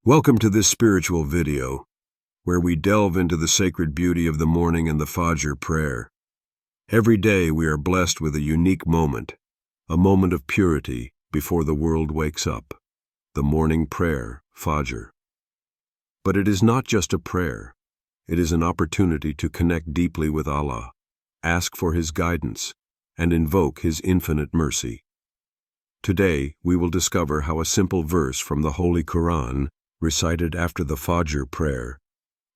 Welcome to this spiritual video, where we delve into the sacred beauty of the morning and the Fajr prayer. Every day we are blessed with a unique moment, a moment of purity before the world wakes up, the morning prayer, Fajr. But it is not just a prayer, it is an opportunity to connect deeply with Allah, ask for His guidance, and invoke His infinite mercy. Today we will discover how a simple verse from the Holy Quran, recited after the Fajr prayer,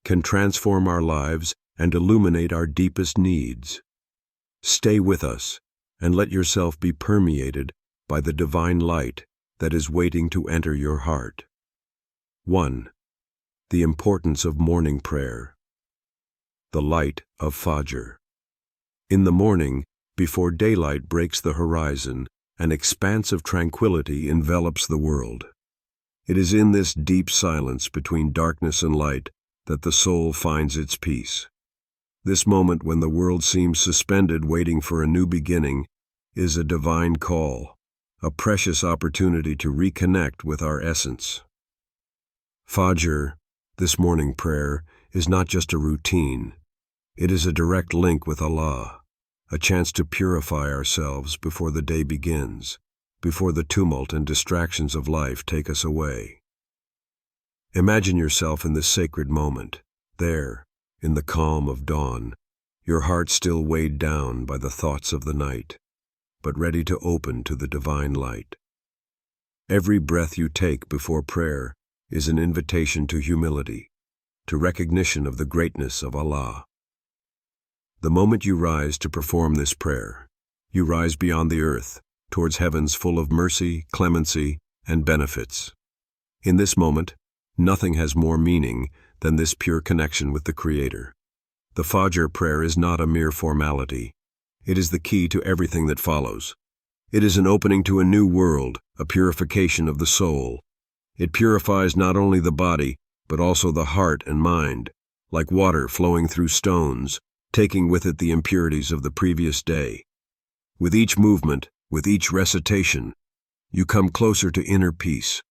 can transform our lives and illuminate our deepest needs. Stay with us and let yourself be permeated by the divine light that is waiting to enter your heart. 1. The importance of morning prayer. The light of Fajr. In the morning, before daylight breaks the horizon, an expanse of tranquility envelops the world. It is in this deep silence between darkness and light that the soul finds its peace. This moment when the world seems suspended waiting for a new beginning is a divine call, a precious opportunity to reconnect with our essence. Fajr, this morning prayer, is not just a routine. It is a direct link with Allah, a chance to purify ourselves before the day begins, before the tumult and distractions of life take us away. Imagine yourself in this sacred moment, there, in the calm of dawn, your heart still weighed down by the thoughts of the night, but ready to open to the divine light. Every breath you take before prayer is an invitation to humility, to recognition of the greatness of Allah. The moment you rise to perform this prayer, you rise beyond the earth, towards heavens full of mercy, clemency, and benefits. In this moment, nothing has more meaning than this pure connection with the Creator. The Fajr prayer is not a mere formality. It is the key to everything that follows. It is an opening to a new world, a purification of the soul. It purifies not only the body, but also the heart and mind, like water flowing through stones, taking with it the impurities of the previous day. With each movement, with each recitation, you come closer to inner peace,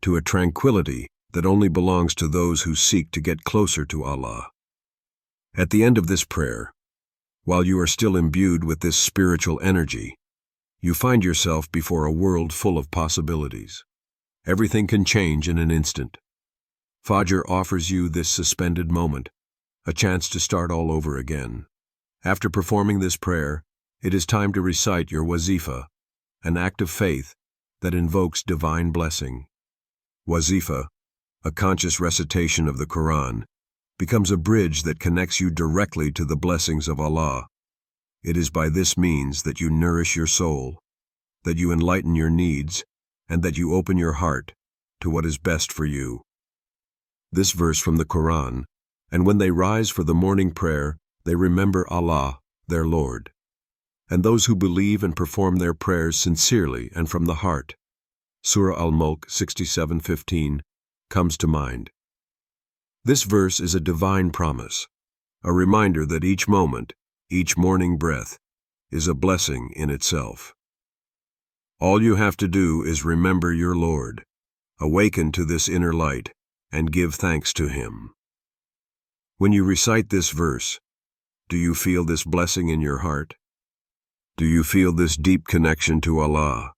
to a tranquility that only belongs to those who seek to get closer to Allah. At the end of this prayer, while you are still imbued with this spiritual energy, you find yourself before a world full of possibilities. Everything can change in an instant. Fajr offers you this suspended moment, a chance to start all over again. After performing this prayer, it is time to recite your Wazifa, an act of faith that invokes divine blessing. Wazifa, a conscious recitation of the Quran, becomes a bridge that connects you directly to the blessings of Allah. It is by this means that you nourish your soul, that you enlighten your needs, and that you open your heart to what is best for you. This verse from the Quran, and when they rise for the morning prayer, they remember Allah, their Lord. And those who believe and perform their prayers sincerely and from the heart, Surah Al-Mulk 67:15, comes to mind. This verse is a divine promise, a reminder that each moment, each morning breath, is a blessing in itself. All you have to do is remember your Lord, awaken to this inner light, and give thanks to Him. When you recite this verse, do you feel this blessing in your heart? Do you feel this deep connection to Allah,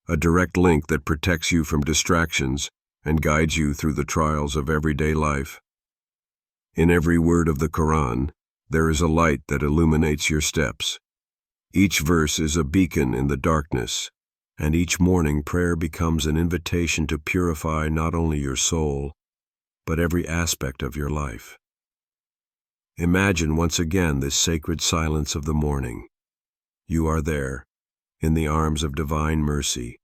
a direct link that protects you from distractions and guides you through the trials of everyday life? In every word of the Quran, there is a light that illuminates your steps. Each verse is a beacon in the darkness, and each morning prayer becomes an invitation to purify not only your soul, but every aspect of your life. Imagine once again this sacred silence of the morning. You are there, in the arms of divine mercy,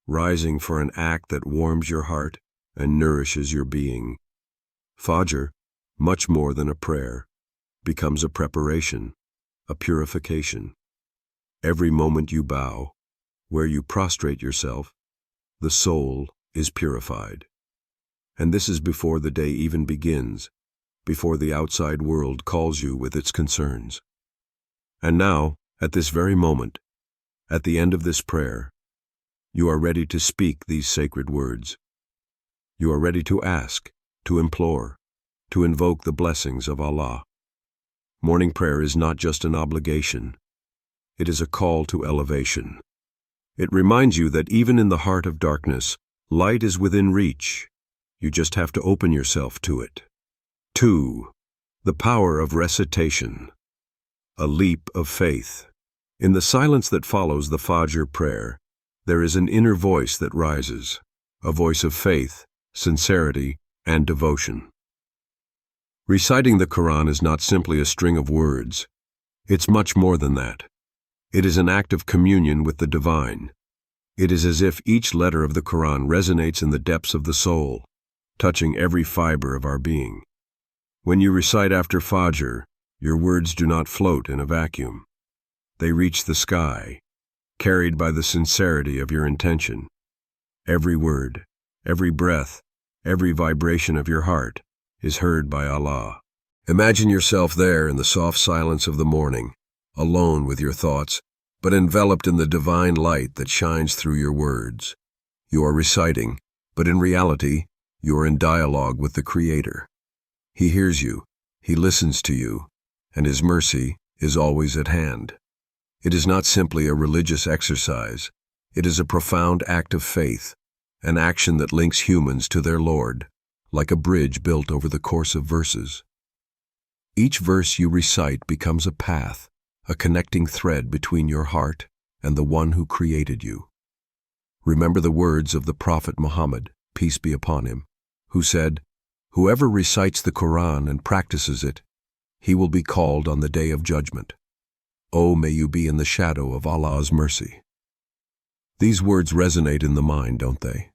rising for an act that warms your heart and nourishes your being. Fajr, much more than a prayer, becomes a preparation, a purification. Every moment you bow, where you prostrate yourself, the soul is purified. And this is before the day even begins, before the outside world calls you with its concerns. And now, at this very moment, at the end of this prayer, you are ready to speak these sacred words. You are ready to ask, to implore, to invoke the blessings of Allah. Morning prayer is not just an obligation. It is a call to elevation. It reminds you that even in the heart of darkness, light is within reach. You just have to open yourself to it. 2. The power of recitation. A leap of faith. In the silence that follows the Fajr prayer, there is an inner voice that rises, a voice of faith, sincerity, and devotion. Reciting the Quran is not simply a string of words. It's much more than that. It is an act of communion with the divine. It is as if each letter of the Quran resonates in the depths of the soul, touching every fiber of our being. When you recite after Fajr, your words do not float in a vacuum. They reach the sky, carried by the sincerity of your intention. Every word, every breath, every vibration of your heart is heard by Allah. Imagine yourself there in the soft silence of the morning, alone with your thoughts, but enveloped in the divine light that shines through your words. You are reciting, but in reality, you are in dialogue with the Creator. He hears you, He listens to you, and His mercy is always at hand. It is not simply a religious exercise. It is a profound act of faith, an action that links humans to their Lord, like a bridge built over the course of verses. Each verse you recite becomes a path, a connecting thread between your heart and the one who created you. Remember the words of the Prophet Muhammad, peace be upon him, who said, "Whoever recites the Quran and practices it, he will be called on the day of judgment. Oh, may you be in the shadow of Allah's mercy." These words resonate in the mind, don't they?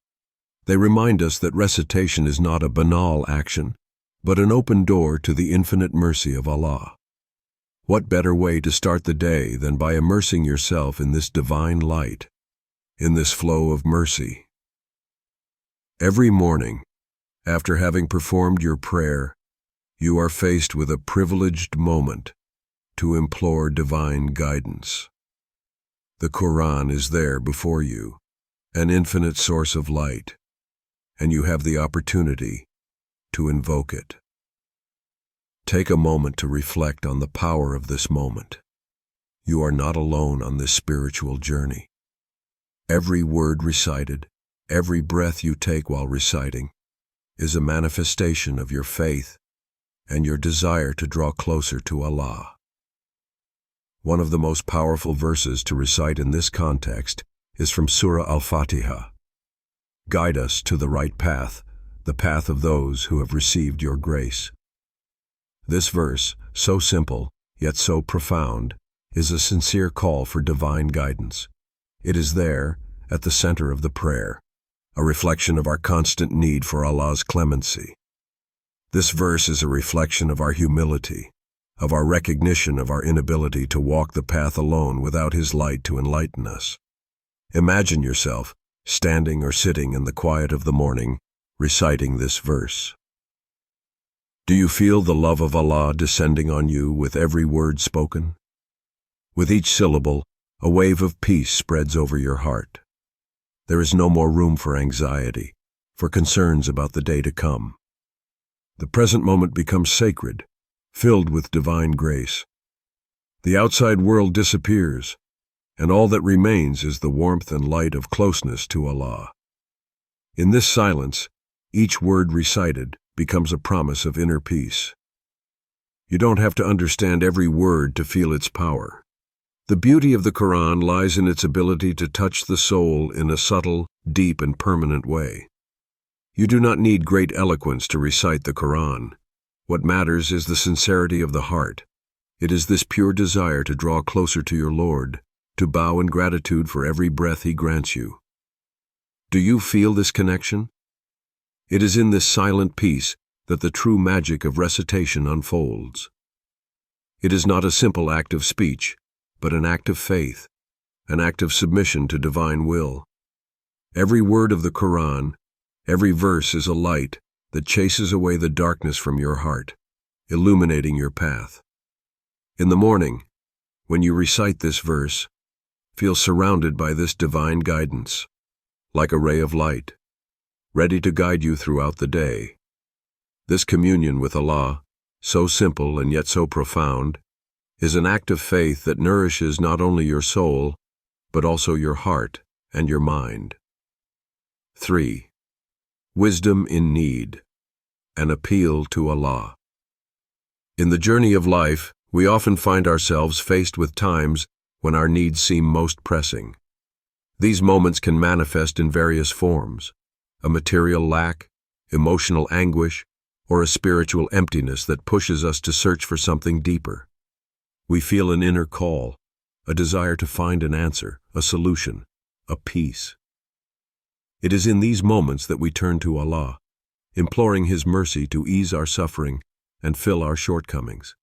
They remind us that recitation is not a banal action, but an open door to the infinite mercy of Allah. What better way to start the day than by immersing yourself in this divine light, in this flow of mercy? Every morning, after having performed your prayer, you are faced with a privileged moment to implore divine guidance. The Quran is there before you, an infinite source of light, and you have the opportunity to invoke it. Take a moment to reflect on the power of this moment. You are not alone on this spiritual journey. Every word recited, every breath you take while reciting, is a manifestation of your faith and your desire to draw closer to Allah. One of the most powerful verses to recite in this context is from Surah Al-Fatiha. Guide us to the right path, the path of those who have received your grace. This verse, so simple, yet so profound, is a sincere call for divine guidance. It is there, at the center of the prayer, a reflection of our constant need for Allah's clemency. This verse is a reflection of our humility, of our recognition of our inability to walk the path alone without His light to enlighten us. Imagine yourself, standing or sitting in the quiet of the morning, reciting this verse. Do you feel the love of Allah descending on you with every word spoken? With each syllable, a wave of peace spreads over your heart. There is no more room for anxiety, for concerns about the day to come. The present moment becomes sacred, filled with divine grace. The outside world disappears, and all that remains is the warmth and light of closeness to Allah. In this silence, each word recited becomes a promise of inner peace. You don't have to understand every word to feel its power. The beauty of the Quran lies in its ability to touch the soul in a subtle, deep, and permanent way. You do not need great eloquence to recite the Quran. What matters is the sincerity of the heart. It is this pure desire to draw closer to your Lord, to bow in gratitude for every breath He grants you. Do you feel this connection? It is in this silent peace that the true magic of recitation unfolds. It is not a simple act of speech, but an act of faith, an act of submission to divine will. Every word of the Quran, every verse is a light that chases away the darkness from your heart, illuminating your path. In the morning, when you recite this verse, feel surrounded by this divine guidance, like a ray of light. ready to guide you throughout the day. This communion with Allah, so simple and yet so profound, is an act of faith that nourishes not only your soul, but also your heart and your mind. 3. Wisdom in need. An appeal to Allah. In the journey of life, we often find ourselves faced with times when our needs seem most pressing. These moments can manifest in various forms: a material lack, emotional anguish, or a spiritual emptiness that pushes us to search for something deeper. We feel an inner call, a desire to find an answer, a solution, a peace. It is in these moments that we turn to Allah, imploring His mercy to ease our suffering and fill our shortcomings.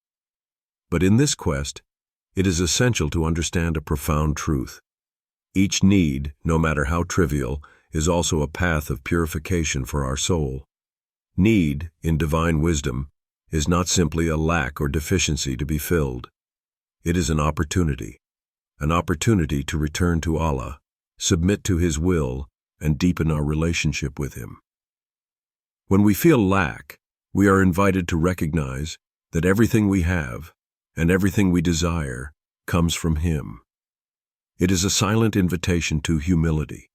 But in this quest, it is essential to understand a profound truth. Each need, no matter how trivial, is also a path of purification for our soul. Need, in divine wisdom, is not simply a lack or deficiency to be filled. It is an opportunity to return to Allah, submit to His will, and deepen our relationship with Him. When we feel lack, we are invited to recognize that everything we have and everything we desire comes from Him. It is a silent invitation to humility,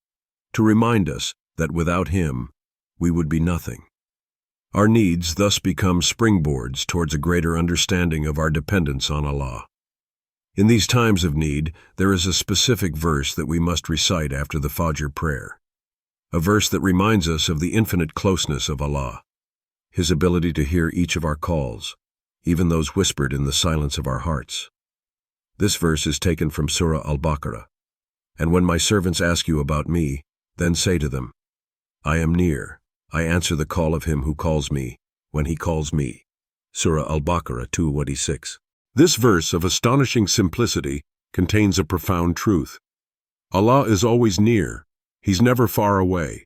to remind us that without Him, we would be nothing. Our needs thus become springboards towards a greater understanding of our dependence on Allah. In these times of need, there is a specific verse that we must recite after the Fajr prayer, a verse that reminds us of the infinite closeness of Allah, His ability to hear each of our calls, even those whispered in the silence of our hearts. This verse is taken from Surah Al-Baqarah. And when my servants ask you about me, then say to them, I am near, I answer the call of him who calls me, when he calls me. Surah Al-Baqarah 2:26. This verse of astonishing simplicity contains a profound truth. Allah is always near. He's never far away.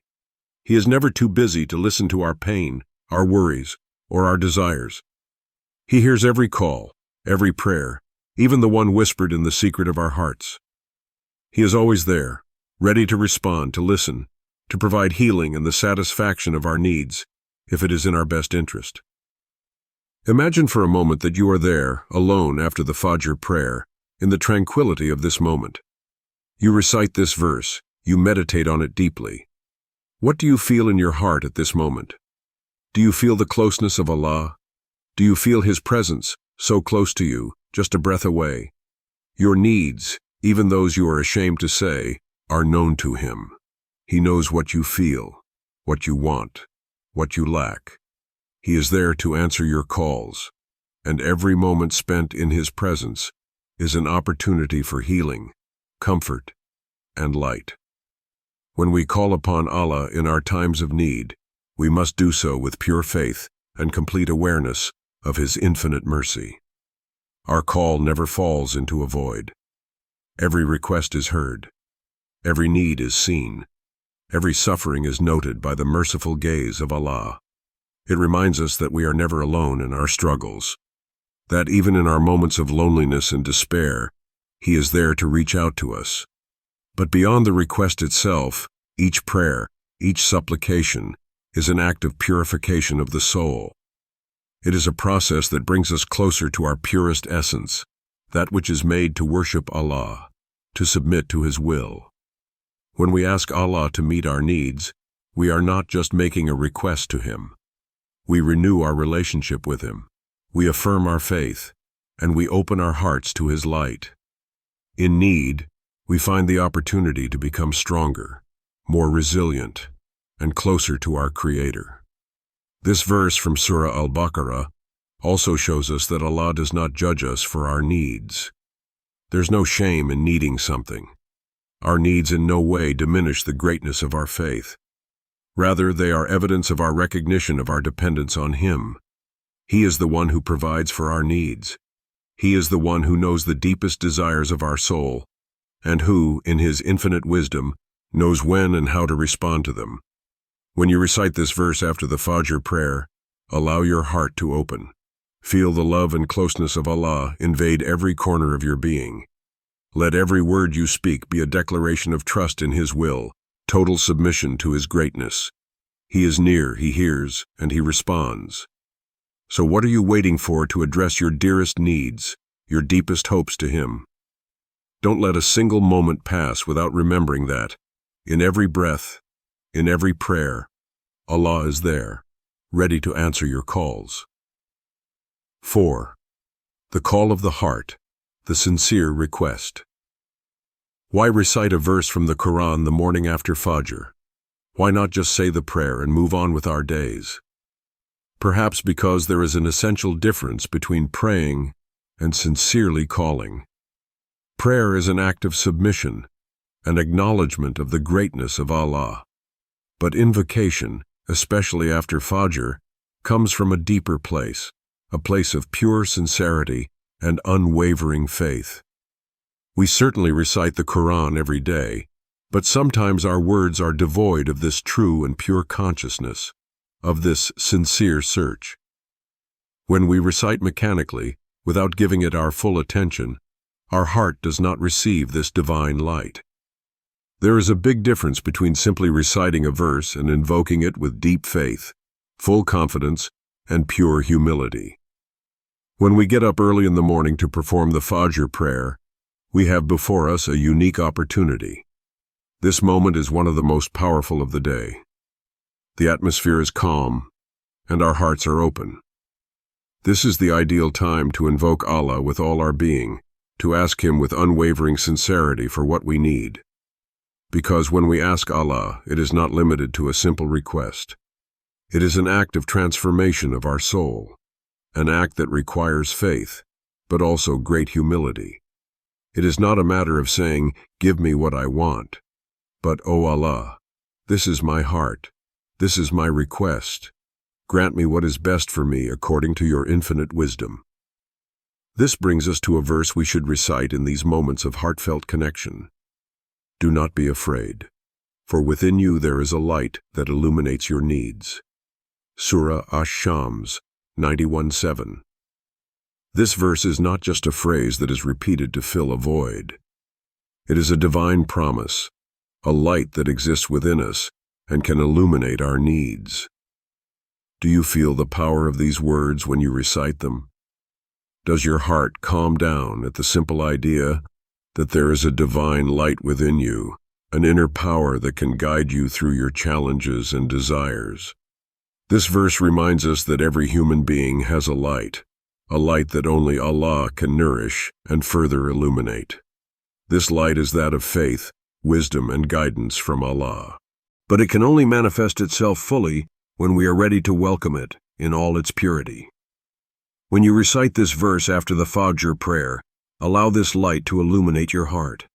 He is never too busy to listen to our pain, our worries, or our desires. He hears every call, every prayer, even the one whispered in the secret of our hearts. He is always there, ready to respond, to listen, to provide healing and the satisfaction of our needs, if it is in our best interest. Imagine for a moment that you are there, alone after the Fajr prayer, in the tranquility of this moment. You recite this verse, you meditate on it deeply. What do you feel in your heart at this moment? Do you feel the closeness of Allah? Do you feel His presence, so close to you, just a breath away? Your needs, even those you are ashamed to say, are known to Him. He knows what you feel, what you want, what you lack. He is there to answer your calls, and every moment spent in His presence is an opportunity for healing, comfort, and light. When we call upon Allah in our times of need, we must do so with pure faith and complete awareness of His infinite mercy. Our call never falls into a void. Every request is heard. Every need is seen. Every suffering is noted by the merciful gaze of Allah. It reminds us that we are never alone in our struggles, that even in our moments of loneliness and despair, He is there to reach out to us. But beyond the request itself, each prayer, each supplication, is an act of purification of the soul. It is a process that brings us closer to our purest essence, that which is made to worship Allah, to submit to His will. When we ask Allah to meet our needs, we are not just making a request to Him. We renew our relationship with Him, we affirm our faith, and we open our hearts to His light. In need, we find the opportunity to become stronger, more resilient, and closer to our Creator. This verse from Surah Al-Baqarah also shows us that Allah does not judge us for our needs. There's no shame in needing something. Our needs in no way diminish the greatness of our faith. Rather, they are evidence of our recognition of our dependence on Him. He is the one who provides for our needs. He is the one who knows the deepest desires of our soul, and who, in His infinite wisdom, knows when and how to respond to them. When you recite this verse after the Fajr prayer, allow your heart to open. Feel the love and closeness of Allah invade every corner of your being. Let every word you speak be a declaration of trust in His will, total submission to His greatness. He is near, he hears, and he responds. So what are you waiting for to address your dearest needs, your deepest hopes to him? Don't let a single moment pass without remembering that, in every breath, in every prayer, Allah is there, ready to answer your calls. 4. The call of the heart, the sincere request. Why recite a verse from the Quran the morning after Fajr? Why not just say the prayer and move on with our days? Perhaps because there is an essential difference between praying and sincerely calling. Prayer is an act of submission, an acknowledgement of the greatness of Allah. But invocation, especially after Fajr, comes from a deeper place, a place of pure sincerity and unwavering faith. We certainly recite the Quran every day, but sometimes our words are devoid of this true and pure consciousness, of this sincere search. When we recite mechanically, without giving it our full attention, our heart does not receive this divine light. There is a big difference between simply reciting a verse and invoking it with deep faith, full confidence, and pure humility. When we get up early in the morning to perform the Fajr prayer, we have before us a unique opportunity. This moment is one of the most powerful of the day. The atmosphere is calm, and our hearts are open. This is the ideal time to invoke Allah with all our being, to ask Him with unwavering sincerity for what we need. Because when we ask Allah, it is not limited to a simple request. It is an act of transformation of our soul, an act that requires faith, but also great humility. It is not a matter of saying, "Give me what I want," but, "O Allah, this is my heart, this is my request. Grant me what is best for me according to your infinite wisdom." This brings us to a verse we should recite in these moments of heartfelt connection. Do not be afraid, for within you there is a light that illuminates your needs. Surah Ash-Shams 91:7. This verse is not just a phrase that is repeated to fill a void. It is a divine promise, a light that exists within us and can illuminate our needs. Do you feel the power of these words when you recite them? Does your heart calm down at the simple idea that there is a divine light within you, an inner power that can guide you through your challenges and desires? This verse reminds us that every human being has a light that only Allah can nourish and further illuminate. This light is that of faith, wisdom, and guidance from Allah. But it can only manifest itself fully when we are ready to welcome it in all its purity. When you recite this verse after the Fajr prayer, allow this light to illuminate your heart.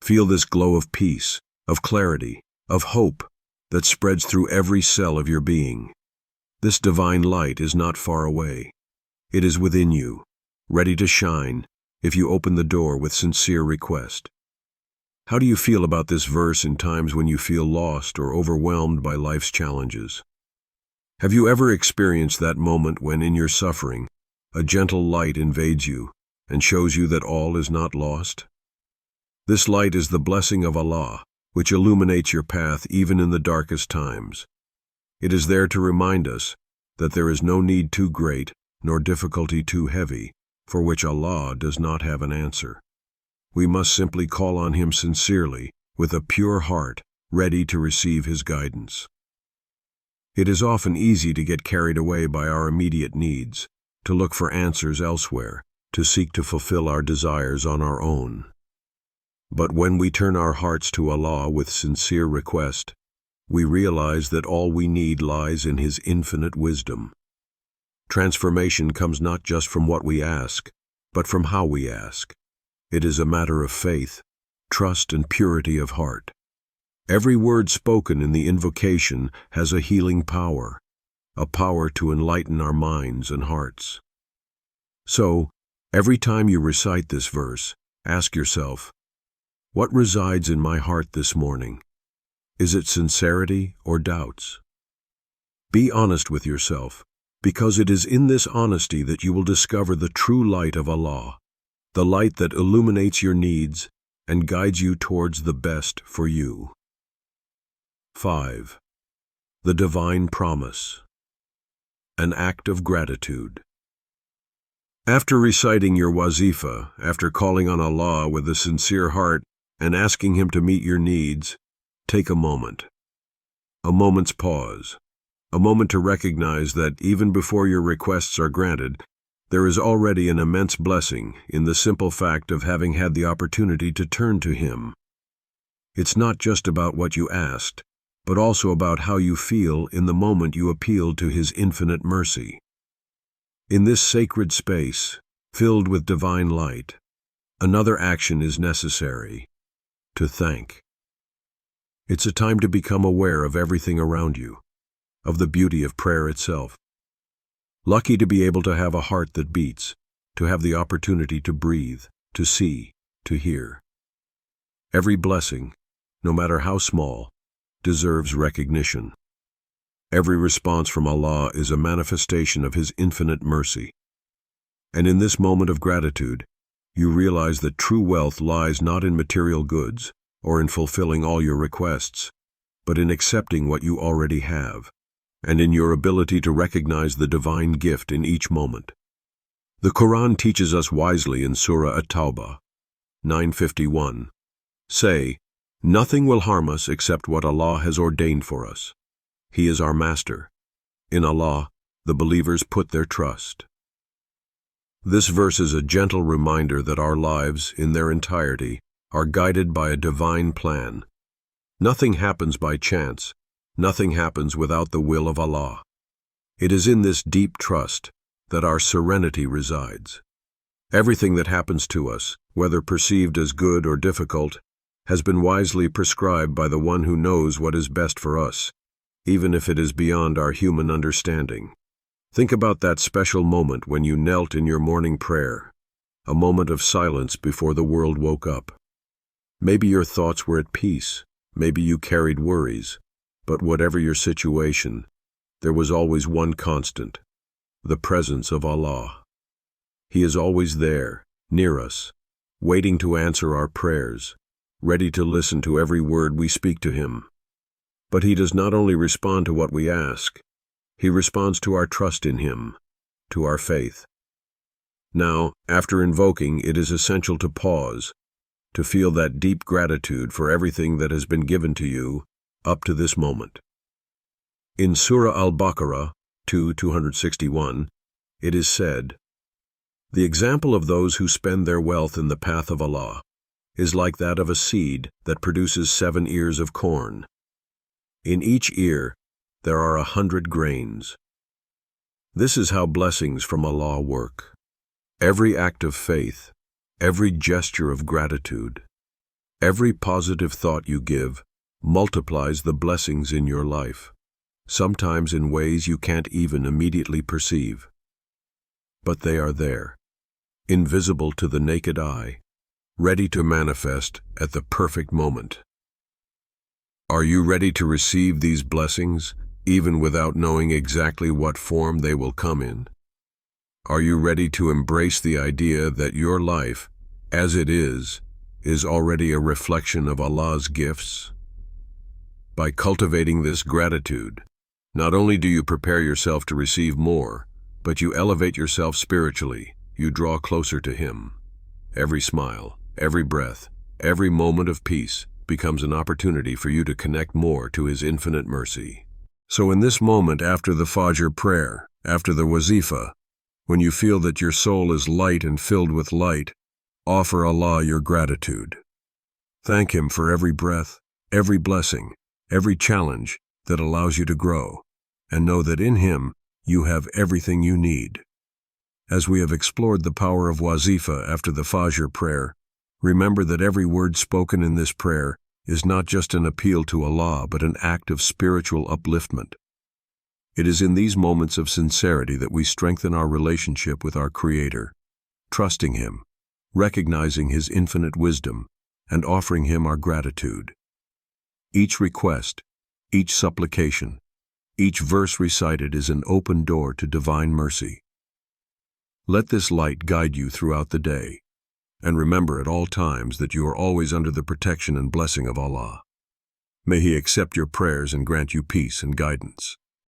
Feel this glow of peace, of clarity, of hope that spreads through every cell of your being. This divine light is not far away. It is within you, ready to shine if you open the door with sincere request. How do you feel about this verse in times when you feel lost or overwhelmed by life's challenges? Have you ever experienced that moment when, in your suffering, a gentle light invades you and shows you that all is not lost? This light is the blessing of Allah, which illuminates your path even in the darkest times. It is there to remind us that there is no need too great nor difficulty too heavy for which Allah does not have an answer. We must simply call on Him sincerely, with a pure heart, ready to receive His guidance. It is often easy to get carried away by our immediate needs, to look for answers elsewhere, to seek to fulfill our desires on our own. But when we turn our hearts to Allah with sincere request, we realize that all we need lies in His infinite wisdom. Transformation comes not just from what we ask, but from how we ask. It is a matter of faith, trust, and purity of heart. Every word spoken in the invocation has a healing power, a power to enlighten our minds and hearts. So, every time you recite this verse, ask yourself, what resides in my heart this morning? Is it sincerity or doubts? Be honest with yourself, because it is in this honesty that you will discover the true light of Allah, the light that illuminates your needs and guides you towards the best for you. 5. The divine promise. An act of gratitude. After reciting your Wazifa, after calling on Allah with a sincere heart and asking Him to meet your needs, take a moment. A moment's pause. A moment to recognize that even before your requests are granted, there is already an immense blessing in the simple fact of having had the opportunity to turn to Him. It's not just about what you asked, but also about how you feel in the moment you appealed to His infinite mercy. In this sacred space, filled with divine light, another action is necessary: to thank. It's a time to become aware of everything around you, of the beauty of prayer itself. Lucky to be able to have a heart that beats, to have the opportunity to breathe, to see, to hear. Every blessing, no matter how small, deserves recognition. Every response from Allah is a manifestation of His infinite mercy. And in this moment of gratitude, you realize that true wealth lies not in material goods or in fulfilling all your requests, but in accepting what you already have, and in your ability to recognize the divine gift in each moment. The Quran teaches us wisely in Surah At-Tawbah, 9:51, "Say, nothing will harm us except what Allah has ordained for us. He is our Master. In Allah, the believers put their trust." This verse is a gentle reminder that our lives, in their entirety, are guided by a divine plan. Nothing happens by chance. Nothing happens without the will of Allah. It is in this deep trust that our serenity resides. Everything that happens to us, whether perceived as good or difficult, has been wisely prescribed by the one who knows what is best for us, even if it is beyond our human understanding. Think about that special moment when you knelt in your morning prayer, a moment of silence before the world woke up. Maybe your thoughts were at peace, maybe you carried worries, but whatever your situation, there was always one constant: the presence of Allah. He is always there, near us, waiting to answer our prayers, ready to listen to every word we speak to Him. But He does not only respond to what we ask, He responds to our trust in Him, to our faith. Now, after invoking, it is essential to pause, to feel that deep gratitude for everything that has been given to you up to this moment. In Surah Al-Baqarah 2:261, it is said, "The example of those who spend their wealth in the path of Allah is like that of a seed that produces 7 ears of corn. In each ear, there are 100 grains." This is how blessings from Allah work. Every act of faith, every gesture of gratitude, every positive thought you give multiplies the blessings in your life, sometimes in ways you can't even immediately perceive. But they are there, invisible to the naked eye, ready to manifest at the perfect moment. Are you ready to receive these blessings, even without knowing exactly what form they will come in? Are you ready to embrace the idea that your life, as it is already a reflection of Allah's gifts? By cultivating this gratitude, not only do you prepare yourself to receive more, but you elevate yourself spiritually. You draw closer to Him. Every smile, every breath, every moment of peace becomes an opportunity for you to connect more to His infinite mercy. So in this moment after the Fajr prayer, after the Wazifa, when you feel that your soul is light and filled with light, offer Allah your gratitude. Thank Him for every breath, every blessing, every challenge that allows you to grow, and know that in Him you have everything you need. As we have explored the power of Wazifa after the Fajr prayer, remember that every word spoken in this prayer is not just an appeal to Allah, but an act of spiritual upliftment. It is in these moments of sincerity that we strengthen our relationship with our Creator, trusting Him, recognizing His infinite wisdom, and offering Him our gratitude. Each request, each supplication, each verse recited is an open door to divine mercy. Let this light guide you throughout the day, and remember at all times that you are always under the protection and blessing of Allah. May He accept your prayers and grant you peace and guidance.